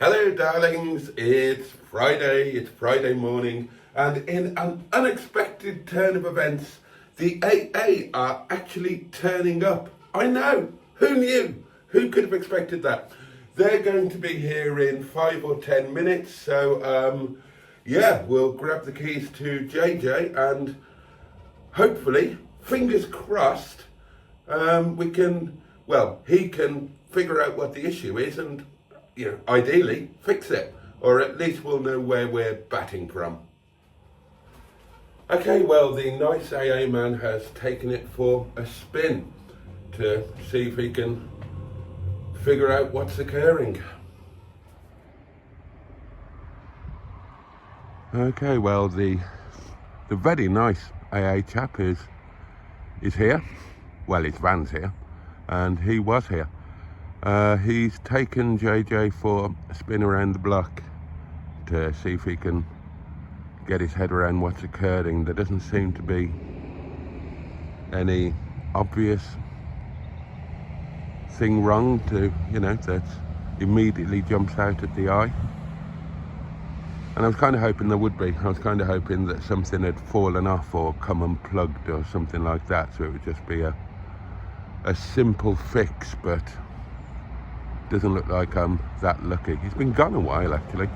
Hello darlings, it's Friday morning, and in an unexpected turn of events, the AA are actually turning up. I know, who knew? Who could have expected that? They're going to be here in 5 or 10 minutes, so yeah, we'll grab the keys to JJ and hopefully, fingers crossed, he can figure out what the issue is and, ideally fix it, or at least we'll know where we're batting from. Okay, well, the nice AA man has taken it for a spin to see if he can figure out what's occurring. Okay, well, the very nice AA chap is here. Well, his van's here, and he was here. He's taken JJ for a spin around the block to see if he can get his head around what's occurring. There doesn't seem to be any obvious thing wrong that immediately jumps out at the eye. And I was kind of hoping there would be. I was kind of hoping that something had fallen off or come unplugged or something like that, so it would just be a simple fix, but doesn't look like I'm that lucky. He's been gone a while, actually.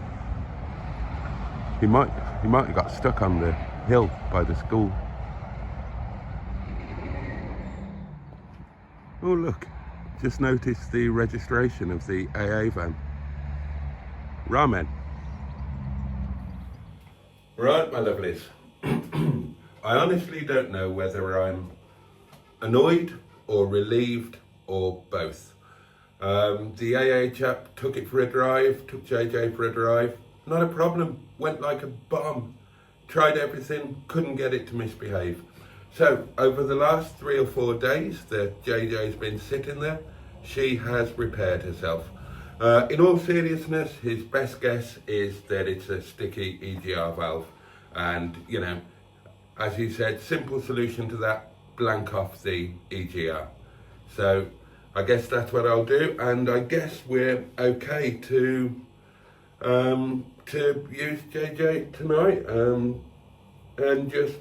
He might have got stuck on the hill by the school. Oh look, just noticed the registration of the AA van. Ramen. Right, my lovelies. I honestly don't know whether I'm annoyed or relieved or both. The AA chap took it for a drive, took JJ for a drive, not a problem, went like a bomb. Tried everything, couldn't get it to misbehave. So, over the last 3 or 4 days that JJ's been sitting there, she has repaired herself. In all seriousness, his best guess is that it's a sticky EGR valve. And, as he said, simple solution to that, blank off the EGR. So, I guess that's what I'll do, and I guess we're okay to use JJ tonight and just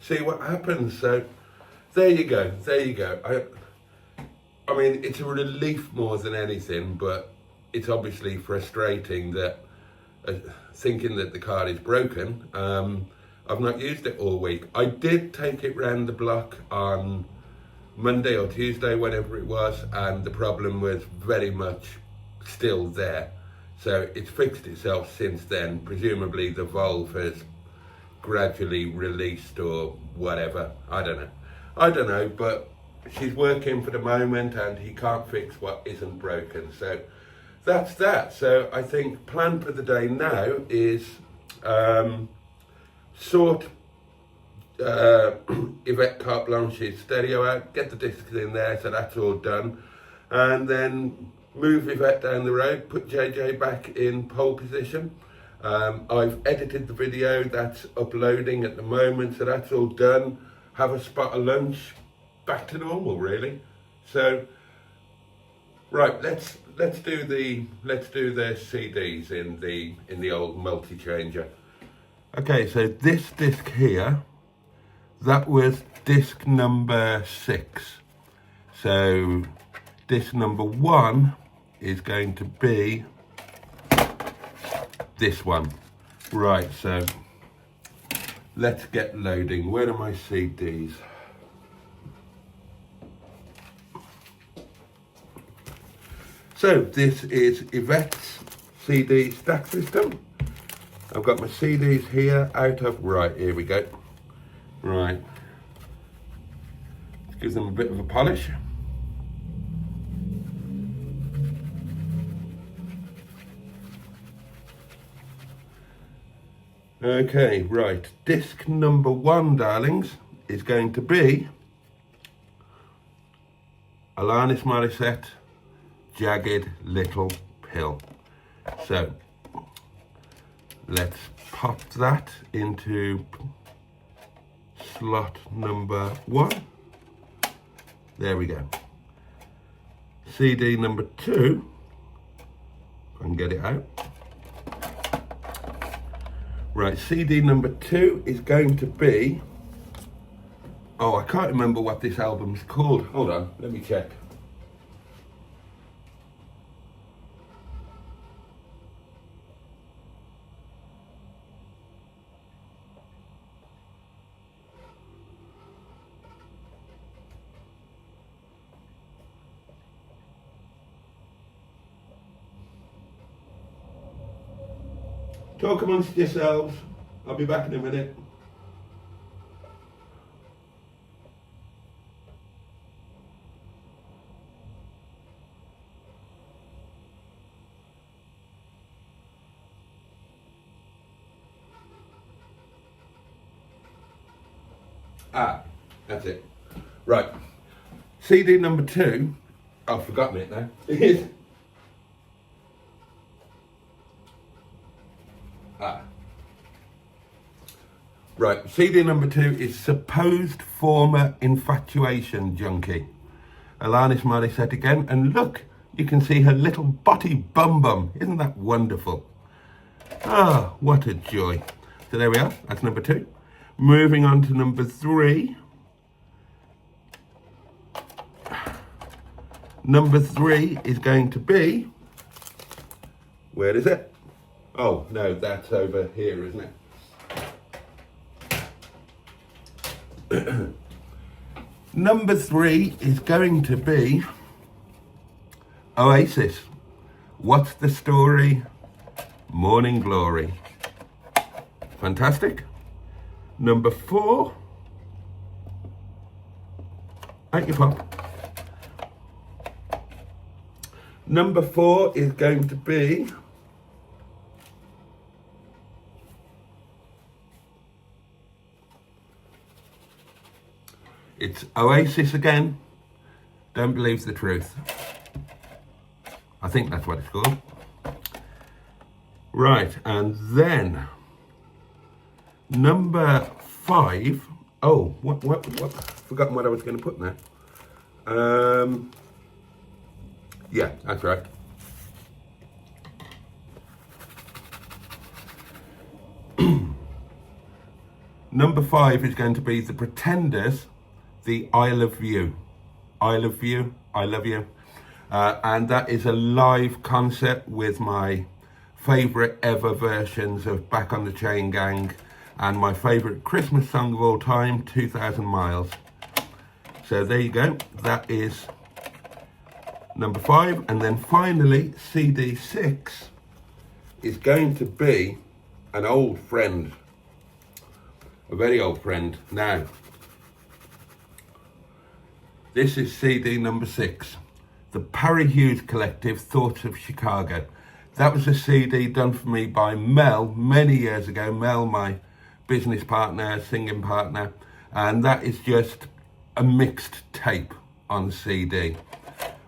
see what happens. So there you go. I mean, it's a relief more than anything, but it's obviously frustrating that thinking that the car is broken. I've not used it all week. I did take it round the block on Monday or Tuesday, whenever it was, and the problem was very much still there. So it's fixed itself since then. Presumably the valve has gradually released or whatever. I don't know, but she's working for the moment and he can't fix what isn't broken. So that's that. So I think plan for the day now is sort Yvette Carte-Blanche's stereo out, get the discs in there, so that's all done, and then move Yvette down the road, put JJ back in pole position. I've edited the video, that's uploading at the moment, so that's all done. Have a spot of lunch, back to normal really. So right, let's do the CDs in the old multi-changer. Okay, so this disc here, that was disc number 6. So disc number 1 is going to be this one. Right, so let's get loading. Where are my CDs? So this is Yvette's CD stack system. I've got my CDs here right, here we go. Right, let's give them a bit of a polish. Okay, right, disc number 1, darlings, is going to be Alanis Morissette, Jagged Little Pill. So let's pop that into slot number 1. There we go. CD number 2, if can get it out. Right, CD number 2 is going to be, oh, I can't remember what this album's called. Hold on, let me check. Talk amongst yourselves. I'll be back in a minute. Ah, that's it. Right. CD number 2, I've forgotten it now. Right, CD number 2 is Supposed Former Infatuation Junkie. Alanis Morissette again, and look, you can see her little Boaty bum bum. Isn't that wonderful? Ah, what a joy. So there we are, that's number 2. Moving on to number 3. Number 3 is going to be, where is it? Oh, no, that's over here, isn't it? Number 3 is going to be Oasis. What's the Story? Morning Glory. Fantastic. Number 4. Thank you, Pop. Number 4 is going to be it's Oasis again. Don't Believe the Truth. I think that's what it's called. Right, and then number 5. Oh, what? Forgotten what I was going to put there. Yeah, that's right. Number 5 is going to be The Pretenders, the I Love You. I Love You, I Love You. And that is a live concert with my favourite ever versions of Back on the Chain Gang and my favourite Christmas song of all time, 2,000 Miles. So there you go, that is number 5. And then finally, CD 6 is going to be an old friend, a very old friend. Now, this is CD number 6, the Parry Hughes Collective, Thoughts of Chicago. That was a CD done for me by Mel many years ago. Mel, my business partner, singing partner, and that is just a mixed tape on CD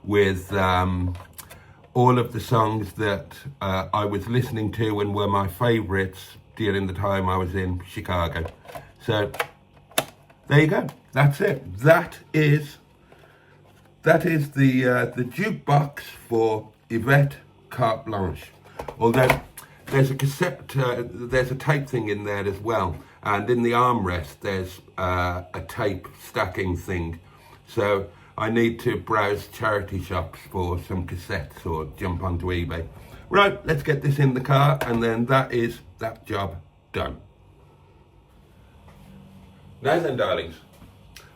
with all of the songs that I was listening to and were my favourites during the time I was in Chicago. So there you go. That's it. That is the jukebox for Yvette Carte-Blanche. Although there's a cassette, there's a tape thing in there as well, and in the armrest there's a tape stacking thing. So I need to browse charity shops for some cassettes or jump onto eBay. Right, let's get this in the car, and then that is that job done. Now then, darlings,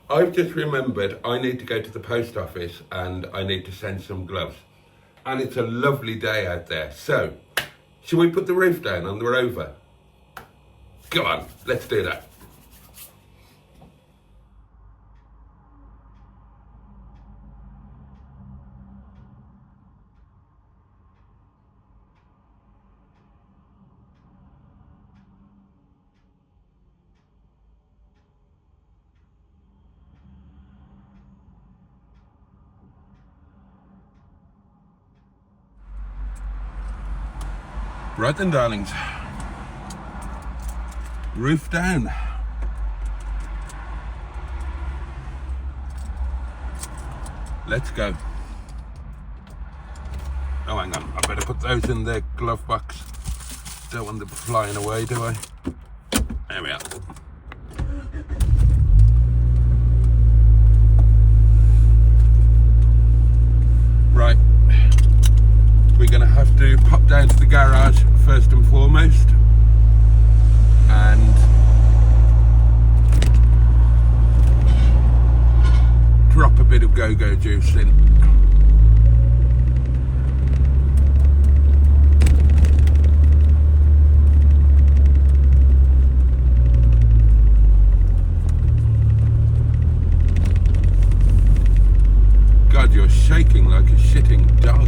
I've just remembered I need to go to the post office and I need to send some gloves. And it's a lovely day out there. So, shall we put the roof down on the Rover? Go on, let's do that. Right then, darlings, roof down. Let's go. Oh, hang hang on, I better put those in the glove box. Don't want them flying away, do I? There we are. Right, we're going to have to pop down to the garage first and foremost and drop a bit of go-go juice in. God, you're shaking like a shitting dog.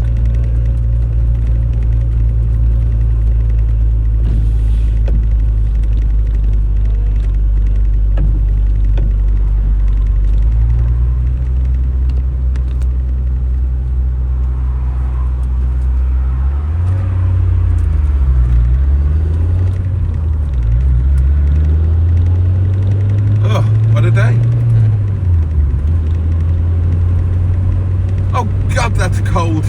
Oh, what a day. Oh God, that's cold.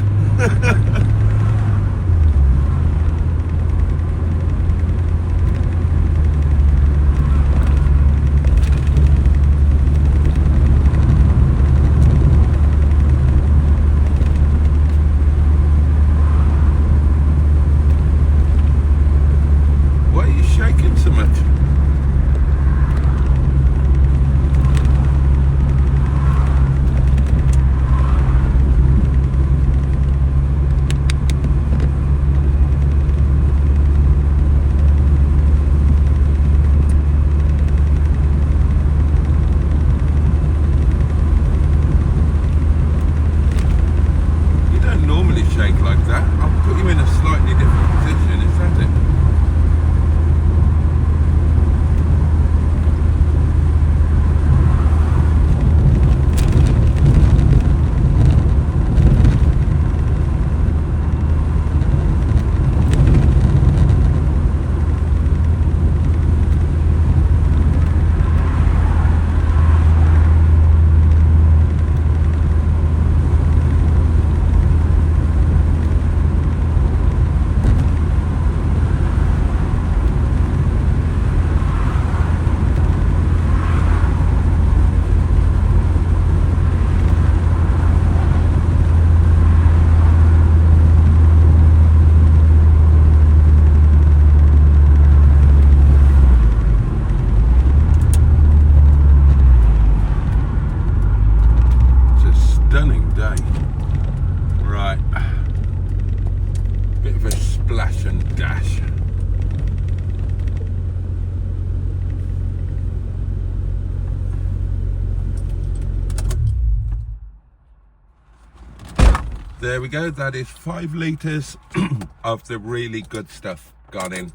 Why are you shaking so much? Shake like that. I'll put you in a slightly different position, is that it? Stunning day. Right, bit of a splash and dash. There we go, that is 5 litres of the really good stuff gone in.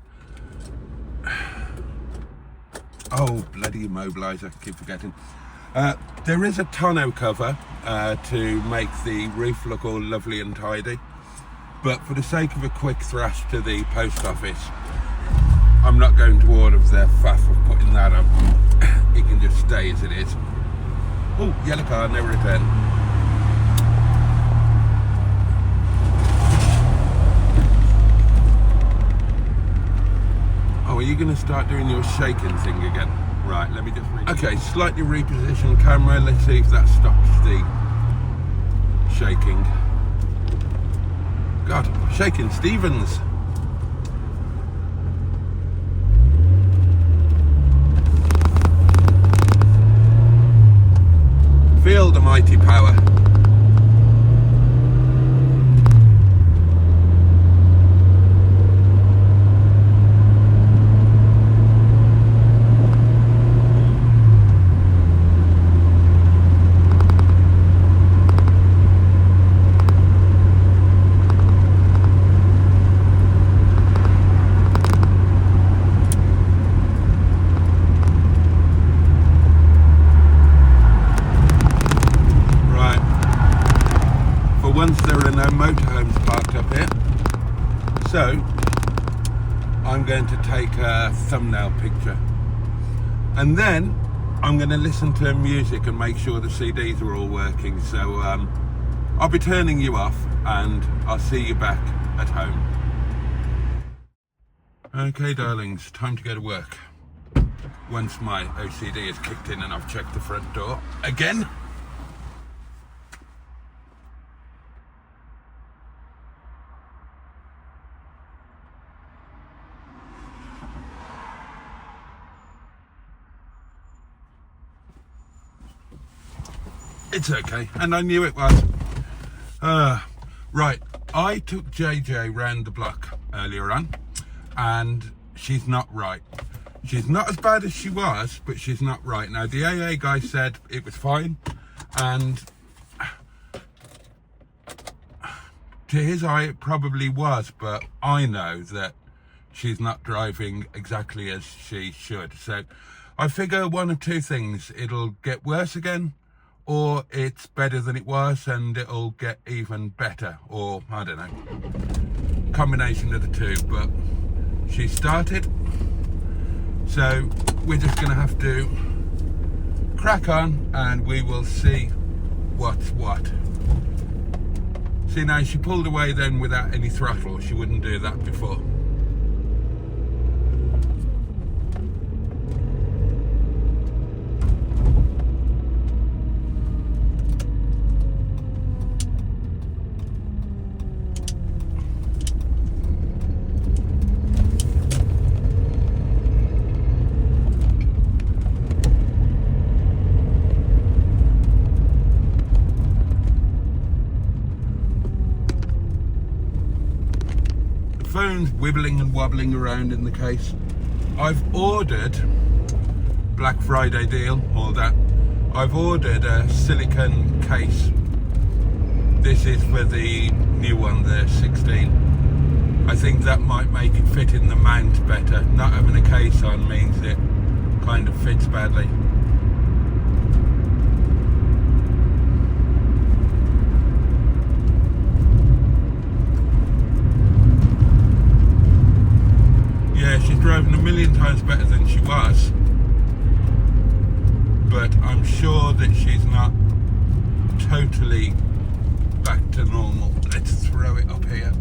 Oh, bloody immobiliser, keep forgetting. There is a tonneau cover to make the roof look all lovely and tidy, but for the sake of a quick thrash to the post office, I'm not going to all of their faff of putting that up. It can just stay as it is. Oh, yellow car, no return. Oh, are you going to start doing your shaking thing again? Right, let me just... Okay, slightly reposition camera. Let's see if that stops the shaking. God, shaking Stevens. Feel the mighty power. Once there are no motorhomes parked up here, so I'm going to take a thumbnail picture and then I'm going to listen to music and make sure the CDs are all working. So I'll be turning you off and I'll see you back at home. Okay, darlings, time to go to work. Once my OCD is kicked in and I've checked the front door again. It's okay, and I knew it was. Right, I took JJ round the block earlier on, and she's not right. She's not as bad as she was, but she's not right. Now, the AA guy said it was fine, and to his eye it probably was, but I know that she's not driving exactly as she should. So I figure one of two things: it'll get worse again, or it's better than it was and it'll get even better, or I don't know, combination of the two. But she started, so we're just gonna have to crack on and we will see what's what. See, now she pulled away then without any throttle. She wouldn't do that before. Phone's wibbling and wobbling around in the case. I've ordered Black Friday deal, all that. I've ordered a silicone case. This is for the new one, the 16. I think that might make it fit in the mount better. Not having a case on means it kind of fits badly. She's driving a million times better than she was, but I'm sure that she's not totally back to normal. Let's throw it up here.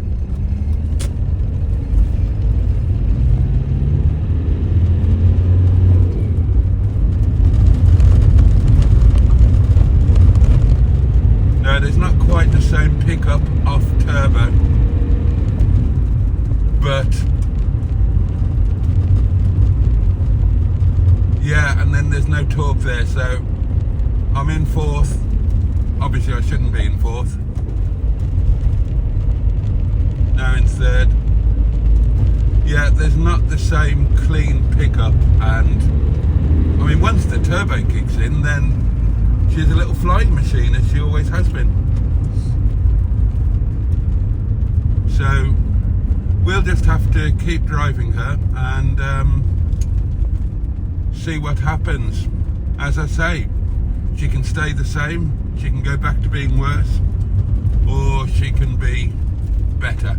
No, there's not quite the same pickup off turbo, but yeah, and then there's no torque there, so I'm in fourth. Obviously I shouldn't be in fourth. Now in third. Yeah, there's not the same clean pickup, and I mean, once the turbo kicks in, then she's a little flying machine, as she always has been. So we'll just have to keep driving her and see what happens. As I say, she can stay the same, she can go back to being worse, or she can be better.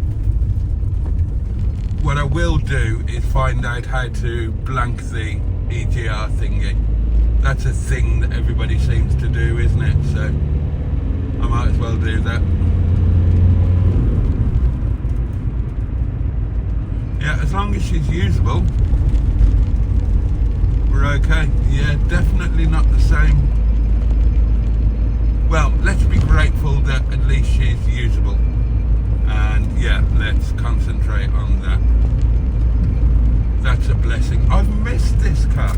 What I will do is find out how to blank the EGR thingy. That's a thing that everybody seems to do, isn't it? So I might as well do that. Yeah, as long as she's usable, we're okay. Yeah, definitely not the same. Well, let's be grateful that at least she's usable. And yeah, let's concentrate on that. That's a blessing. I've missed this car.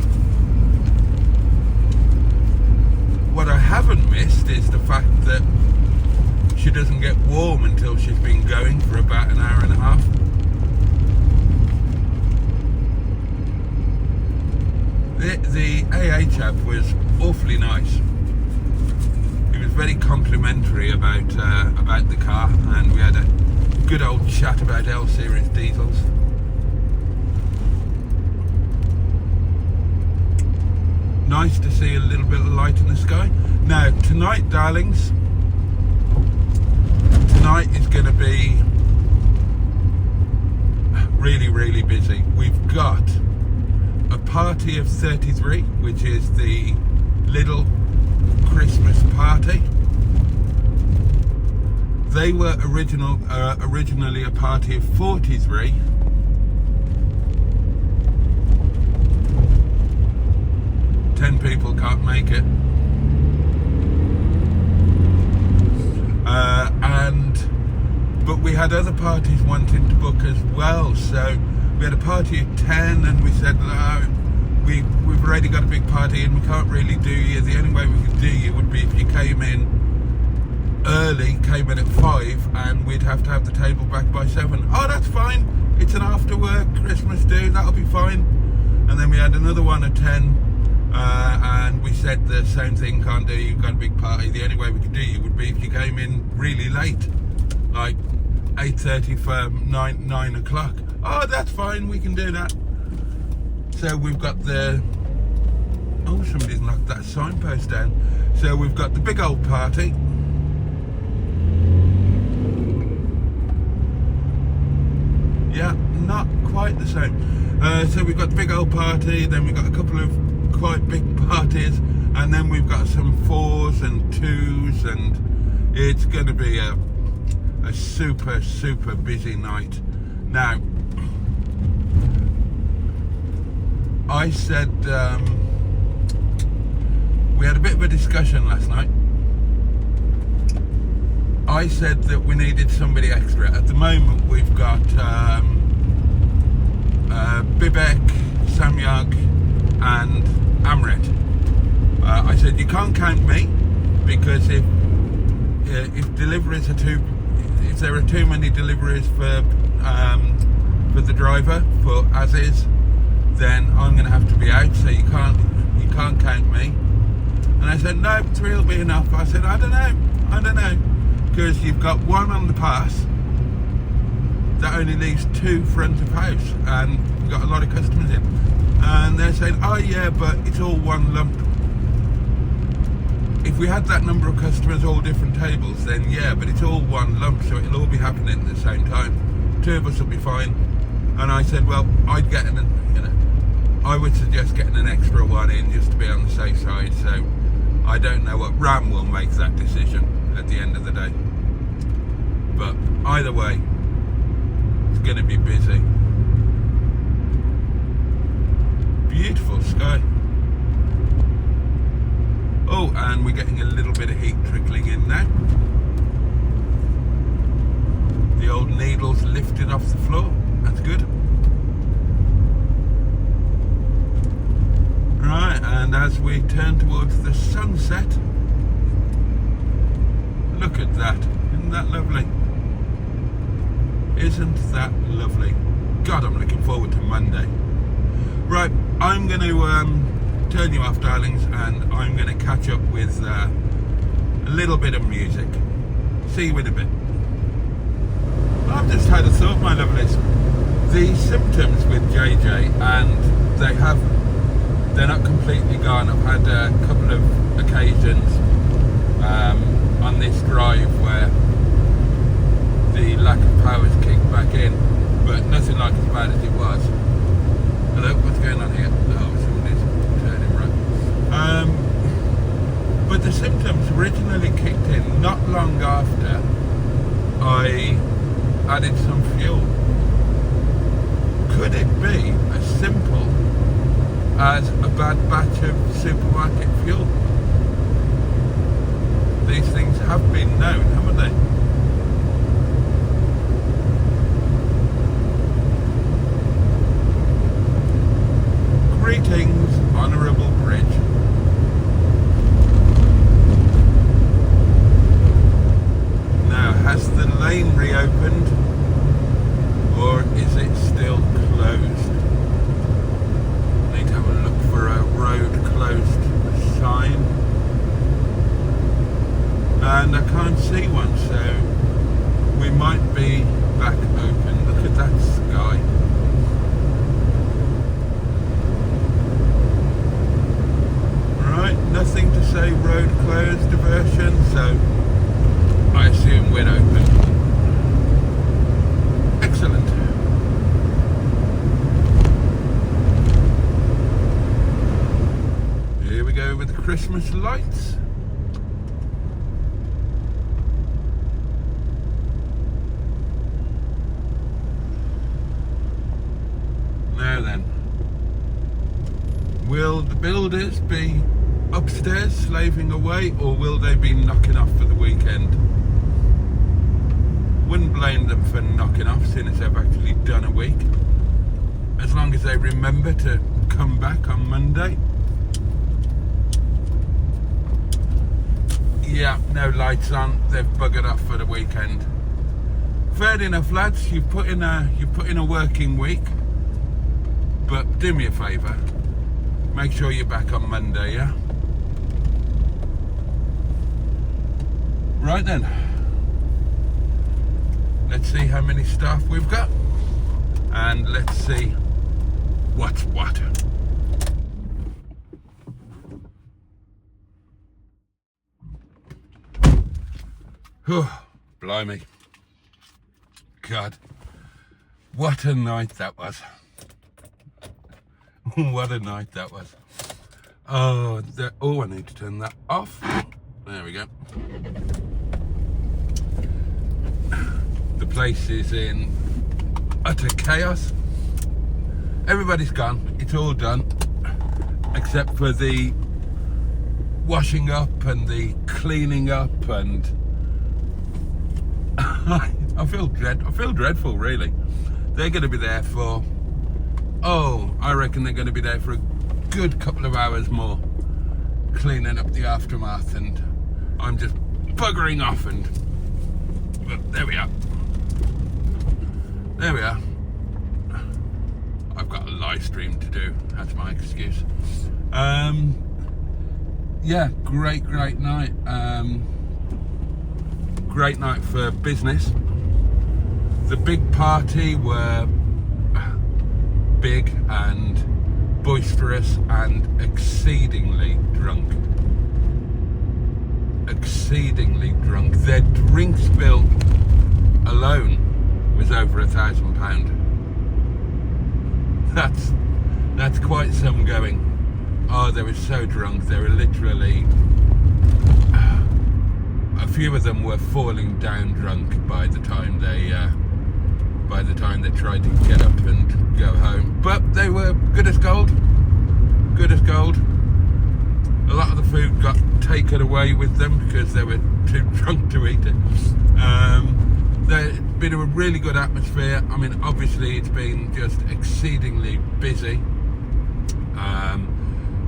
What I haven't missed is the fact that she doesn't get warm until she's been going for about an hour and a half. The AA chap was awfully nice. He was very complimentary about the car, and we had a good old chat about L-Series diesels. Nice to see a little bit of light in the sky. Now, tonight, darlings, tonight is going to be really, really busy. We've got a party of 33, which is the little Christmas party. They were originally a party of 43. People can't make it, but we had other parties wanting to book as well. So we had a party at 10, and we said, no, we've already got a big party and we can't really do you. The only way we could do you would be if you came in early, came in at 5, and we'd have to have the table back by 7. Oh, that's fine, it's an after work Christmas do, that'll be fine. And then we had another one at 10, and we said the same thing, can't do you, got a big party. The only way we could do you would be if you came in really late, like 8:30 for 9 o'clock. Oh, that's fine, we can do that. So we've got the, oh, somebody's knocked that signpost down. So we've got the big old party. Yeah, not quite the same. So we've got the big old party, then we've got a couple of quite big parties, and then we've got some 4s and 2s, and it's going to be a super busy night. Now, I said, we had a bit of a discussion last night. I said that we needed somebody extra. At the moment we've got Bibek, Samyag and Amrit. I said you can't count me, because if deliveries are if there are too many deliveries for the driver for as is, then I'm going to have to be out. So you can't count me. And I said no, 3 will be enough. I said I don't know, because you've got 1 on the pass that only leaves 2 front of house, and we've got a lot of customers in. And they're saying, oh yeah, but it's all one lump. If we had that number of customers, all different tables, then yeah, but it's all one lump, so it'll all be happening at the same time. 2 of us will be fine. And I said, well, I would suggest getting an extra 1 in just to be on the safe side. So I don't know what Ram will make that decision at the end of the day. But either way, it's going to be busy. Beautiful sky. Oh, and we're getting a little bit of heat trickling in now. The old needle's lifted off the floor. That's good. Right, and as we turn towards the sunset, look at that. Isn't that lovely? Isn't that lovely? God, I'm looking forward to Monday. Right, I'm going to turn you off, darlings, and I'm going to catch up with a little bit of music. See you in a bit. I've just had a thought, my lovelies. The symptoms with JJ, and they're not completely gone. I've had a couple of occasions on this drive where the lack of power's kicked back in, but nothing like as bad as it was. Hello, what's going on here? Oh, somebody's turning right. But the symptoms originally kicked in not long after I added some fuel. Could it be as simple as a bad batch of supermarket fuel? These things have been known, haven't they? Greetings, Honourable Bridge. Now, has the lane reopened, or is it still closed? Need to have a look for a road closed sign. And I can't see one, so we might be back open. Look at that sky. Right, nothing to say road closed diversion, so I assume we're open. Excellent. Here we go with the Christmas lights. Now then, will the builders be upstairs slaving away, or will they be knocking off for the weekend? Wouldn't blame them for knocking off, seeing as they've actually done a week. As long as they remember to come back on Monday. Yeah, no lights on. They've buggered off for the weekend. Fair enough, lads. You've put in a working week, but do me a favour. Make sure you're back on Monday, yeah? Right then. Let's see how many staff we've got, and let's see what's what. Oh, blimey. God, what a night that was. What a night that was. Oh, I need to turn that off. There we go. The place is in utter chaos. Everybody's gone. It's all done, except for the washing up and the cleaning up, and I feel dreadful, really. They're going to be there for, I reckon they're going to be there for a good couple of hours more, cleaning up the aftermath, and I'm just buggering off, but there we are. There we are. I've got a live stream to do, that's my excuse. Yeah, great night. Great night for business. The big party were big and boisterous and exceedingly drunk. Exceedingly drunk. Their drinks bill alone was over £1,000. That's quite some going. Oh, they were so drunk. They were literally, a few of them were falling down drunk by the time they tried to get up and go home. But they were good as gold. Good as gold. A lot of the food got taken away with them because they were too drunk to eat it. There's been a really good atmosphere. I mean, obviously it's been just exceedingly busy.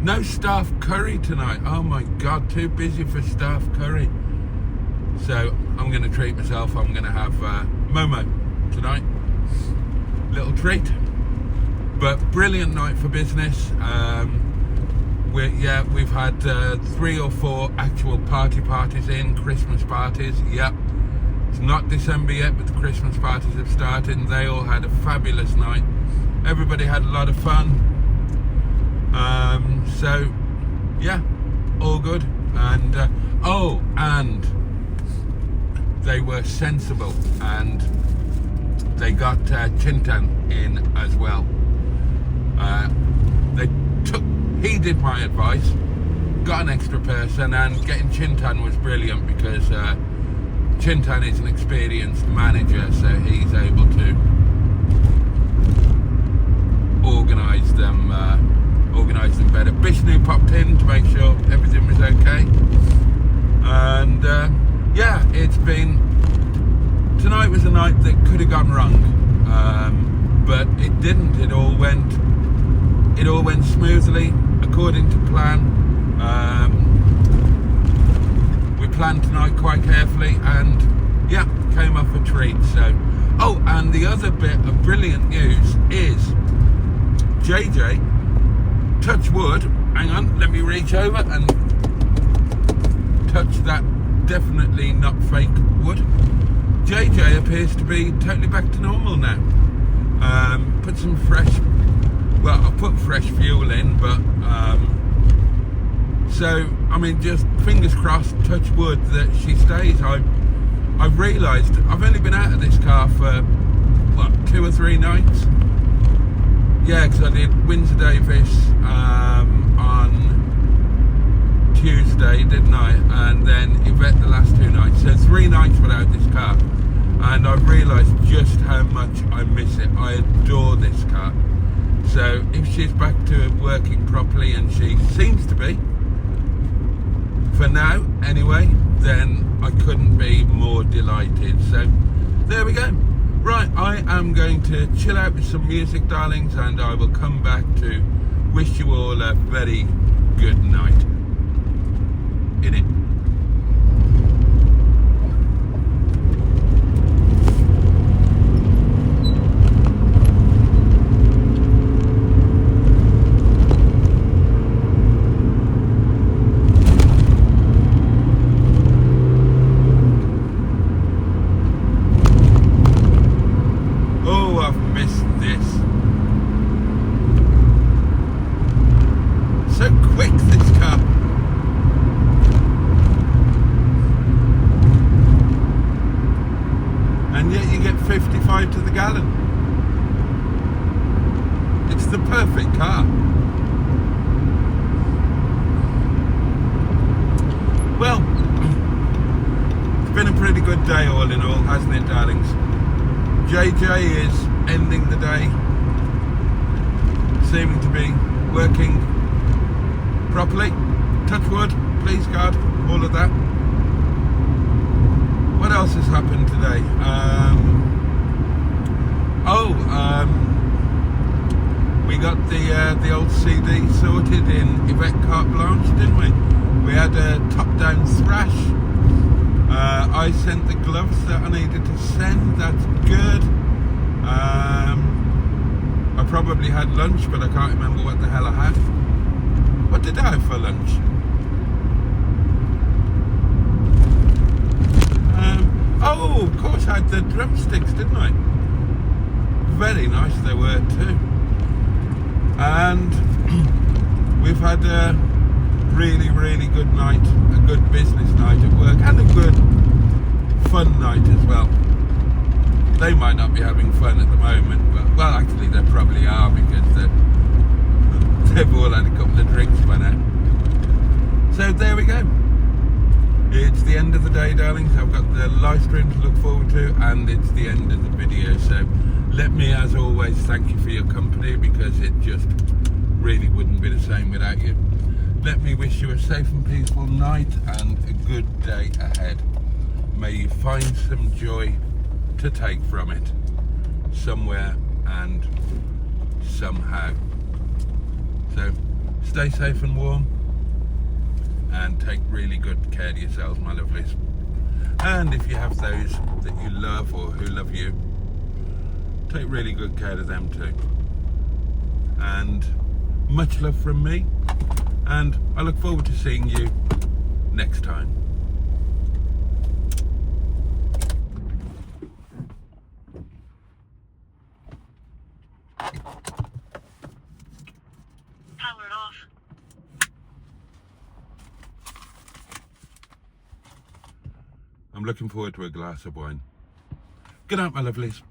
No staff curry tonight. Oh my God, too busy for staff curry. So I'm going to treat myself. I'm going to have Momo tonight. Little treat. But brilliant night for business. We've had 3 or 4 actual parties in, Christmas parties. Yep. It's not December yet, but the Christmas parties have started, and they all had a fabulous night. Everybody had a lot of fun. So yeah, all good. And and they were sensible, and they got Chintan in as well. He did my advice, got an extra person, and getting Chintan was brilliant because Chintan is an experienced manager, so he's able to organise them better. Bishnu popped in to make sure everything was okay, and tonight was a night that could have gone wrong, but it didn't. It all went smoothly according to plan. We planned tonight quite carefully, and came off a treat. So, and the other bit of brilliant news is JJ, touch wood, hang on, let me reach over and touch that definitely not fake wood. JJ appears to be totally back to normal now. Put some I'll put fresh fuel in, but so I mean, just fingers crossed, touch wood, that she stays. I've realised I've only been out of this car for 2 or 3 nights. Yeah, because I did Windsor Davis on Tuesday, didn't I? And then Yvette the last 2 nights. So 3 nights without this car, and I've realised just how much I miss it. I adore this car. So if she's back to working properly, and she seems to be, for now anyway, then I couldn't be more delighted. So there we go. Right, I am going to chill out with some music, darlings, and I will come back to wish you all a very good night. In it. To the gallon. It's the perfect car. Well, it's been a pretty good day all in all, hasn't it, darlings? JJ is ending the day, seeming to be working properly. Touch wood, please God, all of that. What else has happened today? We got the old CD sorted in Yvette Carte-Blanche, didn't we? We had a top-down thrash. I sent the gloves that I needed to send. That's good. I probably had lunch, but I can't remember what the hell I had. What did I have for lunch? Oh, of course I had the drumsticks, didn't I? Very nice they were too. And we've had a really, really good night, a good business night at work, and a good fun night as well. They might not be having fun at the moment, but, well, actually they probably are, because they've all had a couple of drinks by now. So there we go. It's the end of the day, darlings. I've got the live stream to look forward to, and it's the end of the video. So let me, as always, thank you for your company, because it just really wouldn't be the same without you. Let me wish you a safe and peaceful night and a good day ahead. May you find some joy to take from it, somewhere and somehow. So stay safe and warm, and take really good care of yourselves, my lovelies. And if you have those that you love or who love you, take really good care of them too. And much love from me, and I look forward to seeing you next time. Power off. I'm looking forward to a glass of wine. Good night, my lovelies.